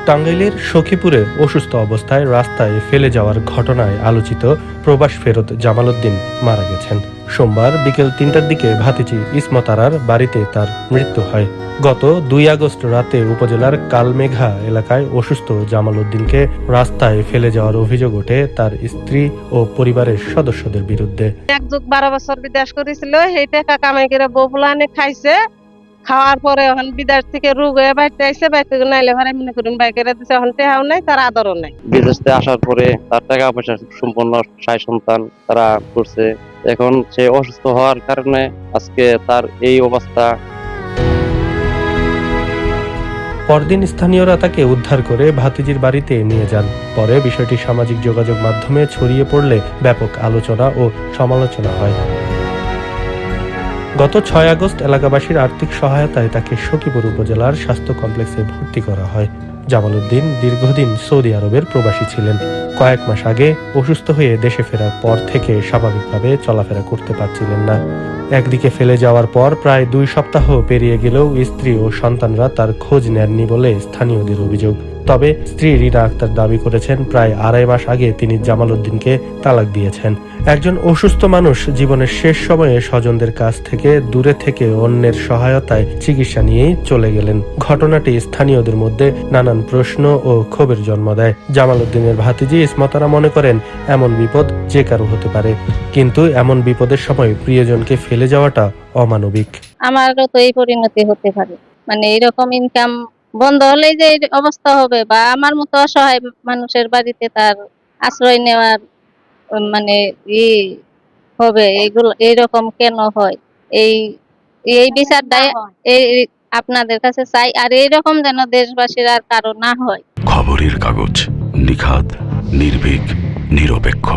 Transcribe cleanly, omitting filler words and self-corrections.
টাঙ্গাইলের সখীপুরে অসুস্থ অবস্থায় রাস্তায় ফেলে যাওয়ার ঘটনায় আলোচিত প্রবাস ফেরত জামাল উদ্দিন মারা গেছেন। সোমবার বিকেল ৩টার দিকে ভাতিজি ইসমত আরার বাড়িতে তার মৃত্যু হয়। গত ২ আগস্ট রাতে উপজেলার কালমেঘা এলাকায় অসুস্থ জামাল উদ্দিনকে রাস্তায় ফেলে যাওয়ার অভিযোগ ওঠে তার স্ত্রী ও পরিবারের সদস্যদের বিরুদ্ধে। ১ যুগ ১২ বছর বিদেশ করেছিল, সেই টাকা কামাই করে বউ ফুলানে খাইছে। খাওয়ার পরে এখন বিদেশ থেকে রোগ হয়ে বাড়িতে আইসে, বাড়িতে নাইলে ভাড়া মনে করুন বাইকেরা দিছে, এখন টেহাও নাই, তার আদরও নাই। বিদেশ থেকে আসার পরে তার টাকা পয়সা সম্পূর্ণ ৬ সন্তান তারা করছে। এখন সে অসুস্থ হওয়ার কারণে আজকে তার এই অবস্থা। পরদিন স্থানীয়রা তাকে উদ্ধার করে ভাতিজির বাড়িতে নিয়ে যান। পরে বিষয়টি সামাজিক যোগাযোগ মাধ্যমে ছড়িয়ে পড়লে ব্যাপক আলোচনা ও সমালোচনা হয়। গত ৬ আগস্ট এলাকাবাসীর আর্থিক সহায়তায় তাকে সখীপুর উপজেলার স্বাস্থ্য কমপ্লেক্সে ভর্তি করা হয়। জামাল উদ্দিন দীর্ঘদিন সৌদি আরবের প্রবাসী ছিলেন। কয়েক মাস আগে অসুস্থ হয়ে দেশে ফেরার পর থেকে স্বাভাবিকভাবে চলাফেরা করতে পারছিলেন না। একদিকে ফেলে যাওয়ার পর প্রায় ২ সপ্তাহ পেরিয়ে গেলেও স্ত্রী ও সন্তানরা তার খোঁজ নেননি বলে স্থানীয়দের অভিযোগ। তবে স্ত্রী রিনা আক্তার দাবি করেছেন প্রায় ২.৫ মাস আগে তিনি জামাল উদ্দিনকে তালাক দিয়েছেন। একজন অসুস্থ মানুষ জীবনের শেষ সময়ে স্বজনদের কাছ থেকে দূরে থেকে অন্যের সহায়তায় চিকিৎসা নিয়েই চলে গেলেন। ঘটনাটি স্থানীয়দের মধ্যে নানান প্রশ্ন ও ক্ষোভের জন্ম দেয়। জামাল উদ্দিনের ভাতিজি ইসমত আরা মনে করেন এমন বিপদ যে কারো হতে পারে, কিন্তু এমন বিপদের সময় প্রিয়জনকে ফেলে যাওয়াটা অমানবিক। আমারও তো এই পরিণতি হতে পারে, মানে এরকম ইনকাম বন্ধ হলেই যে এই অবস্থা হবে, বা আমার মতো অসহায় মানুষের বাড়িতে তার আশ্রয় নেওয়ার মানে ই হবে, এগুলো এইরকম কেন হয়? এই এই বিচারটাই এই আপনাদের কাছে চাই, আর এইরকম যেন দেশবাসীর আর কারো না হয়। খবরের কাগজ, নিখাত, নির্ভীক, নিরপেক্ষ।